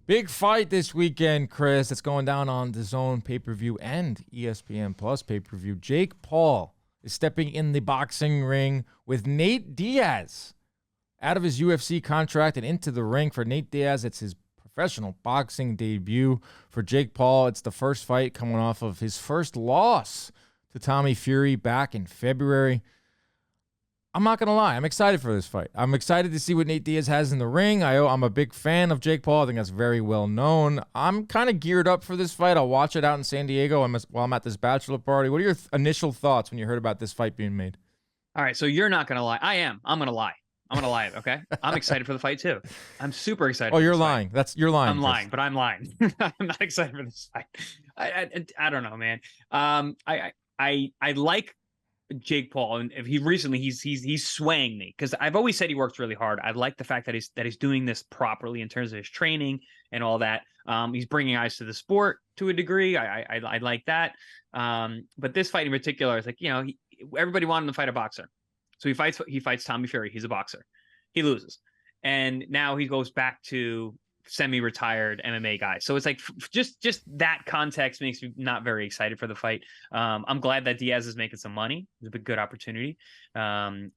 Big fight this weekend, Chris. It's going down on the Zone pay-per-view and ESPN Plus pay-per-view. Jake Paul is stepping in the boxing ring with Nate Diaz. Out of his UFC contract and into the ring for Nate Diaz. It's his professional boxing debut. For Jake Paul, it's the first fight coming off of his first loss to Tommy Fury back in February. I'm not going to lie. I'm excited for this fight. I'm excited to see what Nate Diaz has in the ring. I'm a big fan of Jake Paul. I think that's very well known. I'm kind of geared up for this fight. I'll watch it out in San Diego while I'm at this bachelor party. What are your initial thoughts when you heard about this fight being made? All right, so you're not going to lie. I am. I'm going to lie. I'm going to lie, okay? I'm excited for the fight, too. I'm super excited. Oh, you're lying. You're lying. I'm lying, but I'm lying. I'm not excited for this fight. I don't know, man. I like Jake Paul, and if he's swaying me because I've always said he works really hard. I like the fact that he's doing this properly in terms of his training and all that. He's bringing eyes to the sport to a degree. I like that. But this fight in particular is like, everybody wanted him to fight a boxer, so he fights Tommy Fury. He's a boxer. He loses, and now he goes back to semi-retired MMA guy. So it's like just that context makes me not very excited for the fight. I'm glad that Diaz is making some money. It's a good opportunity. I'm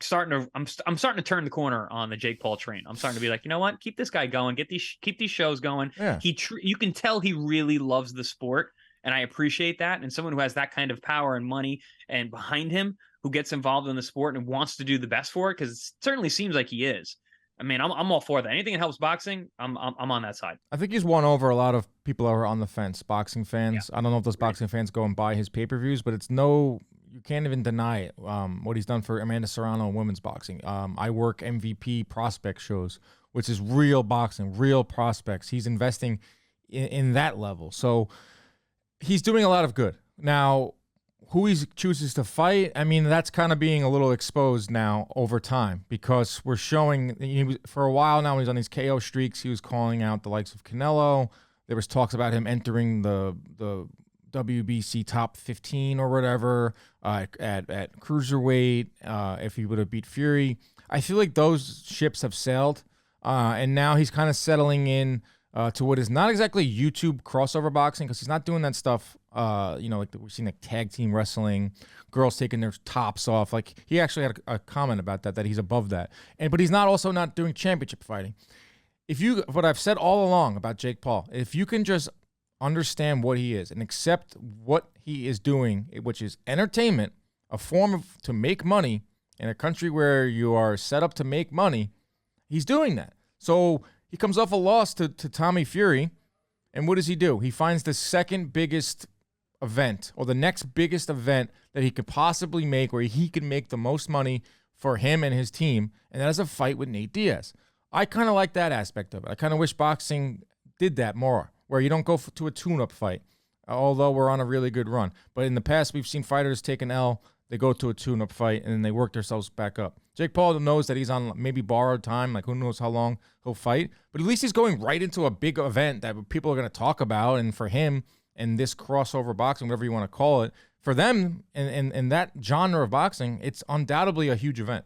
starting to turn the corner on the Jake Paul train. I'm starting to be like, you know what? Keep this guy going. Keep these shows going. Yeah. You can tell he really loves the sport, and I appreciate that. And someone who has that kind of power and money and behind him, who gets involved in the sport and wants to do the best for it, because it certainly seems like he is. I mean, I'm all for that. Anything that helps boxing, I'm on that side. I think he's won over a lot of people who are on the fence, boxing fans. Yeah. I don't know if those boxing fans go and buy his pay-per-views, but you can't even deny it. What he's done for Amanda Serrano in women's boxing. I work MVP prospect shows, which is real boxing, real prospects. He's investing in that level. So he's doing a lot of good. Now, who he chooses to fight, I mean, that's kind of being a little exposed now over time because we're showing for a while now, he's on these KO streaks. He was calling out the likes of Canelo. There was talks about him entering the WBC top 15 or whatever at cruiserweight if he would have beat Fury. I feel like those ships have sailed, and now he's kind of settling in to what is not exactly YouTube crossover boxing because he's not doing that stuff. Like we've seen like tag team wrestling, girls taking their tops off. Like he actually had a comment about that he's above that. But he's also not doing championship fighting. What I've said all along about Jake Paul, if you can just understand what he is and accept what he is doing, which is entertainment, a form to make money in a country where you are set up to make money, he's doing that. So he comes off a loss to Tommy Fury, and what does he do? He finds the second biggest event or the next biggest event that he could possibly make where he can make the most money for him and his team, and that is a fight with Nate Diaz. I kind of like that aspect of it. I kind of wish boxing did that more, where you don't go to a tune-up fight, although we're on a really good run. But in the past, we've seen fighters take an L, they go to a tune-up fight, and then they work themselves back up. Jake Paul knows that he's on maybe borrowed time, like who knows how long he'll fight, but at least he's going right into a big event that people are going to talk about, and for him and this crossover boxing, whatever you want to call it, for them and that genre of boxing, it's undoubtedly a huge event.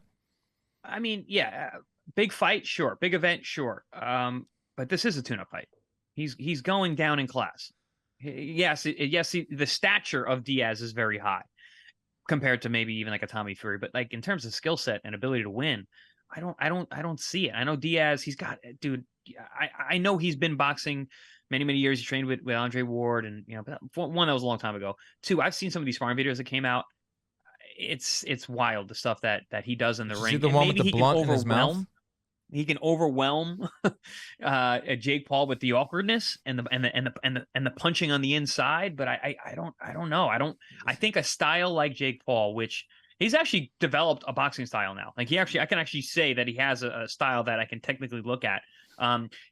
I mean, yeah, big fight, sure. Big event, sure. But this is a tune-up fight. He's going down in class. Yes, the stature of Diaz is very high compared to maybe even like a Tommy Fury, but like in terms of skill set and ability to win, I don't see it. I know Diaz, I know he's been boxing many years. He trained with Andre Ward, and one, that was a long time ago. Two, I've seen some of these sparring videos that came out. It's wild, the stuff that he does in the ring. See the one with the blunt in his mouth? He can overwhelm Jake Paul with the awkwardness and the punching on the inside, but I don't know. I think a style like Jake Paul, which he's actually developed a boxing style now. Like I can actually say that he has a style that I can technically look at.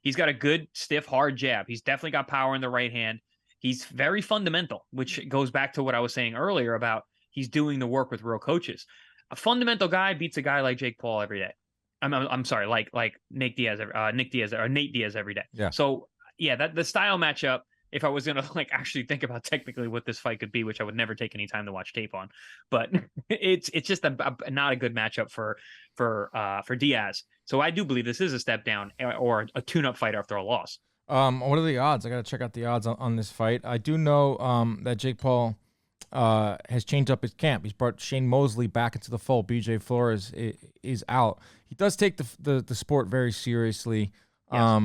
He's got a good, stiff, hard jab. He's definitely got power in the right hand. He's very fundamental, which goes back to what I was saying earlier about he's doing the work with real coaches. A fundamental guy beats a guy like Jake Paul every day. I'm sorry, like Nate Diaz every day. Yeah. So yeah, that the style matchup if I was gonna like actually think about technically what this fight could be, which I would never take any time to watch tape on. But it's just not a good matchup for Diaz. So I do believe this is a step down or a tune-up fight after a loss. What are the odds? I gotta check out the odds on this fight. I do know that Jake Paul has changed up his camp. He's brought Shane Mosley back into the fold. BJ Flores is out. He does take the sport very seriously. Yes.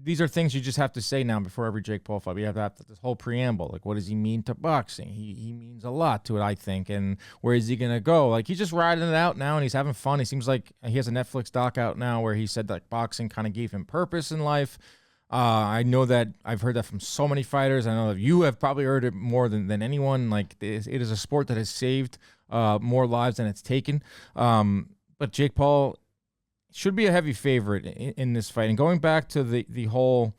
These are things you just have to say now before every Jake Paul fight. We have to have this whole preamble. Like, what does he mean to boxing? He means a lot to it, I think. And where is he going to go? Like, he's just riding it out now, and he's having fun. He seems like he has a Netflix doc out now where he said that boxing kind of gave him purpose in life. I know that I've heard that from so many fighters. I know that you have probably heard it more than anyone. Like, it is a sport that has saved more lives than it's taken. But Jake Paul should be a heavy favorite in this fight. And going back to the whole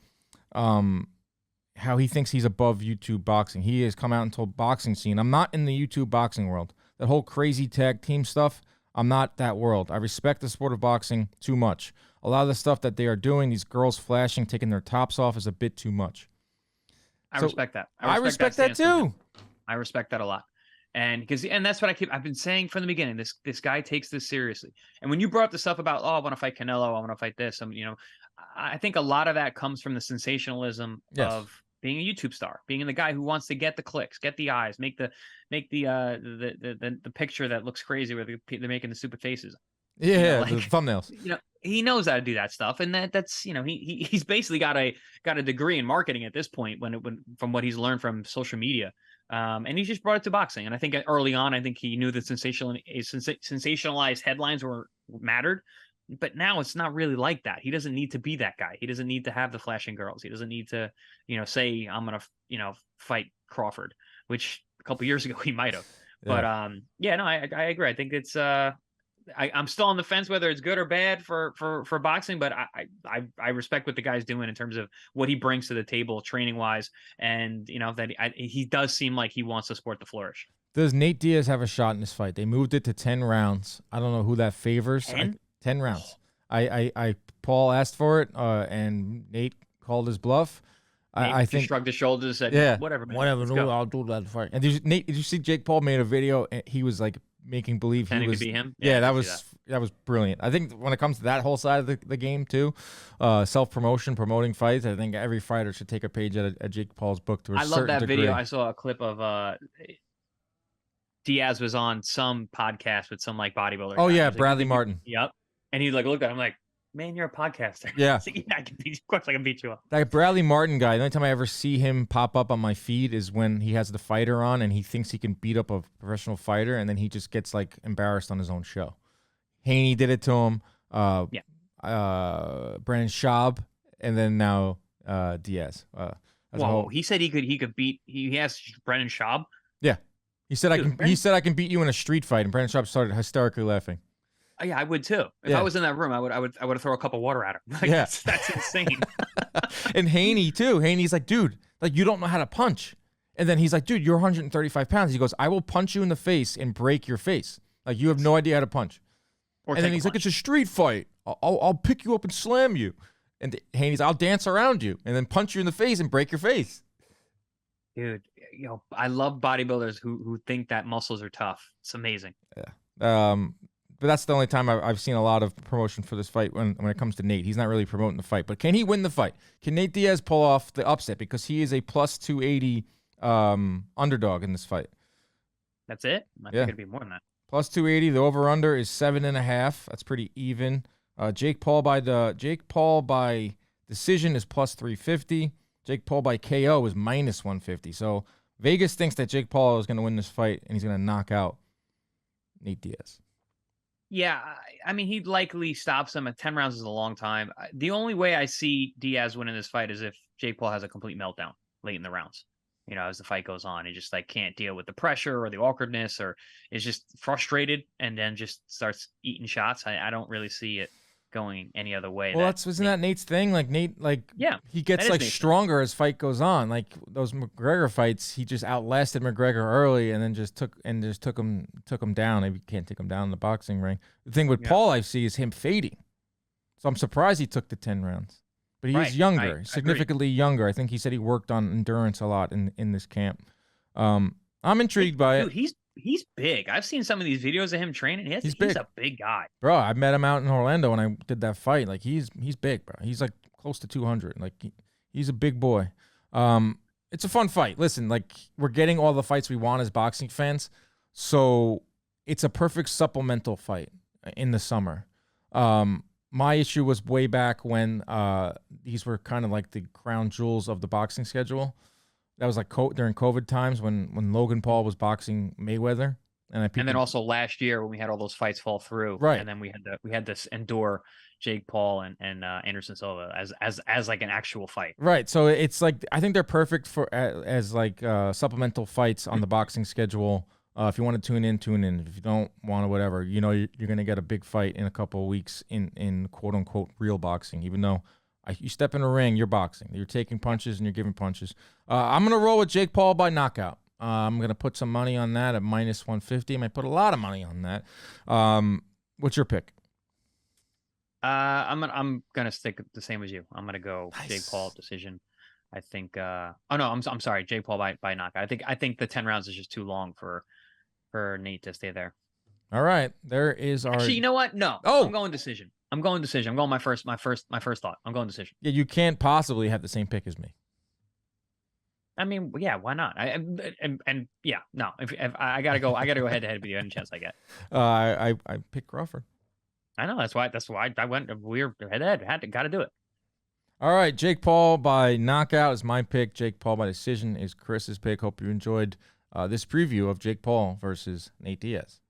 how he thinks he's above YouTube boxing. He has come out and told boxing scene, I'm not in the YouTube boxing world. That whole crazy tag team stuff, I'm not that world. I respect the sport of boxing too much. A lot of the stuff that they are doing, these girls flashing, taking their tops off, is a bit too much. I respect that. I respect that too. I respect that a lot. And that's what I've been saying from the beginning. This guy takes this seriously. And when you brought up the stuff about, I want to fight Canelo, I want to fight this, I think a lot of that comes from the sensationalism of being a YouTube star, being the guy who wants to get the clicks, get the eyes, make the picture that looks crazy where they're making the stupid faces. Yeah, the thumbnails. He knows how to do that stuff, and that's he's basically got a degree in marketing at this point when from what he's learned from social media. And he just brought it to boxing. And I think early on, I think he knew that sensationalized headlines mattered. But now it's not really like that. He doesn't need to be that guy. He doesn't need to have the flashing girls. He doesn't need to, say, I'm going to, fight Crawford, which a couple years ago he might have. Yeah. But I agree. I think it's I'm still on the fence whether it's good or bad for boxing, but I respect what the guy's doing in terms of what he brings to the table training wise, and that he does seem like he wants the sport to flourish. Does Nate Diaz have a shot in this fight? They moved it to 10 rounds. I don't know who that favors. 10 rounds. Paul asked for it, and Nate called his bluff. I think shrugged his shoulders and said, whatever, man, no, I'll do that fight. And did you see Jake Paul made a video? And he was like making believe he was to be him. Yeah, that was brilliant. I think when it comes to that whole side of the game too, self-promotion, promoting fights, I think every fighter should take a page out of Jake Paul's book to a certain degree. I love that video. I saw a clip of Diaz was on some podcast with some like bodybuilder. Oh yeah, Bradley Martin. Yep. And he looked at him like, man, you're a podcaster. Yeah. So, I can beat you. Of course I can beat you up. That Bradley Martin guy, the only time I ever see him pop up on my feed is when he has the fighter on and he thinks he can beat up a professional fighter, and then he just gets like embarrassed on his own show. Haney did it to him. Brandon Schaub, and then now Diaz. He said he could beat. He asked Brendan Schaub. Yeah. He said I can beat you in a street fight, and Brandon Schaub started hysterically laughing. Yeah, I would too. If I was in that room, I would throw a cup of water at him. Like, that's insane. And Haney too. Haney's like, dude, like you don't know how to punch. And then he's like, dude, you're 135 pounds. He goes, I will punch you in the face and break your face. Like you have no idea how to punch. And then he's like, it's a street fight. I'll pick you up and slam you. And Haney's, I'll dance around you and then punch you in the face and break your face. Dude, I love bodybuilders who think that muscles are tough. It's amazing. Yeah. But that's the only time I've seen a lot of promotion for this fight when it comes to Nate. He's not really promoting the fight. But can he win the fight? Can Nate Diaz pull off the upset? Because he is a plus 280 underdog in this fight. That's it? I think it'd be more than that. Plus 280. The over-under is 7.5. That's pretty even. Jake Paul by decision is plus 350. Jake Paul by KO is minus 150. So Vegas thinks that Jake Paul is going to win this fight, and he's going to knock out Nate Diaz. Yeah, I mean, he'd likely stops him. 10 rounds is a long time. The only way I see Diaz winning this fight is if Jake Paul has a complete meltdown late in the rounds. As the fight goes on, he just can't deal with the pressure or the awkwardness, or is just frustrated and then just starts eating shots. I don't really see it going any other way. Well, isn't that Nate's thing? Like Nate, he gets stronger as fight goes on. Like those McGregor fights, he just outlasted McGregor early, and then just took him down. Maybe you can't take him down in the boxing ring. The thing with Paul, I see, is him fading. So I'm surprised he took the 10 rounds. but he Right. is I younger, agree. significantly younger. I think he said he worked on endurance a lot in this camp. I'm It, intrigued by it. dude, he's big. I've seen some of these videos of him training. He's He's big, a big guy. bro. I met him out in Orlando when I did that fight. Like he's big, bro. He's like close to 200. Like he's a big boy. It's a fun fight. Listen, like we're getting all the fights we want as boxing fans, so it's a perfect supplemental fight in the summer. My issue was way back when these were kind of like the crown jewels of the boxing schedule. That was like during COVID times when Logan Paul was boxing Mayweather, and And then people also last year when we had all those fights fall through, right. and then we had this endure Jake Paul and Anderson Silva as like an actual fight. Right. So it's like I think they're perfect for as like supplemental fights on the boxing schedule. If you want to tune in, tune in. If you don't want to, whatever. You know, you're going to get a big fight in a couple of weeks in quote unquote real boxing. Even though you step in a ring, you're boxing. You're taking punches and you're giving punches. I'm going to roll with Jake Paul by knockout. I'm going to put some money on that at minus 150. I might put a lot of money on that. What's your pick? I'm gonna stick the same as you. I'm gonna go Nice. Jake Paul decision. I think. Oh no, I'm sorry, Jake Paul by knockout. I think the 10 rounds is just too long for Nate to stay there. All right, there is our. Actually, you know what? No, Oh, I'm going decision. I'm going decision. I'm going my first thought. I'm going decision. yeah, you can't possibly have the same pick as me. I mean, yeah, why not? And yeah, no. If I gotta go head to head with you any chance I get. I picked Crawford. I know that's why I went. We're head to head. Got to do it. All right, Jake Paul by knockout is my pick. Jake Paul by decision is Chris's pick. Hope you enjoyed this preview of Jake Paul versus Nate Diaz.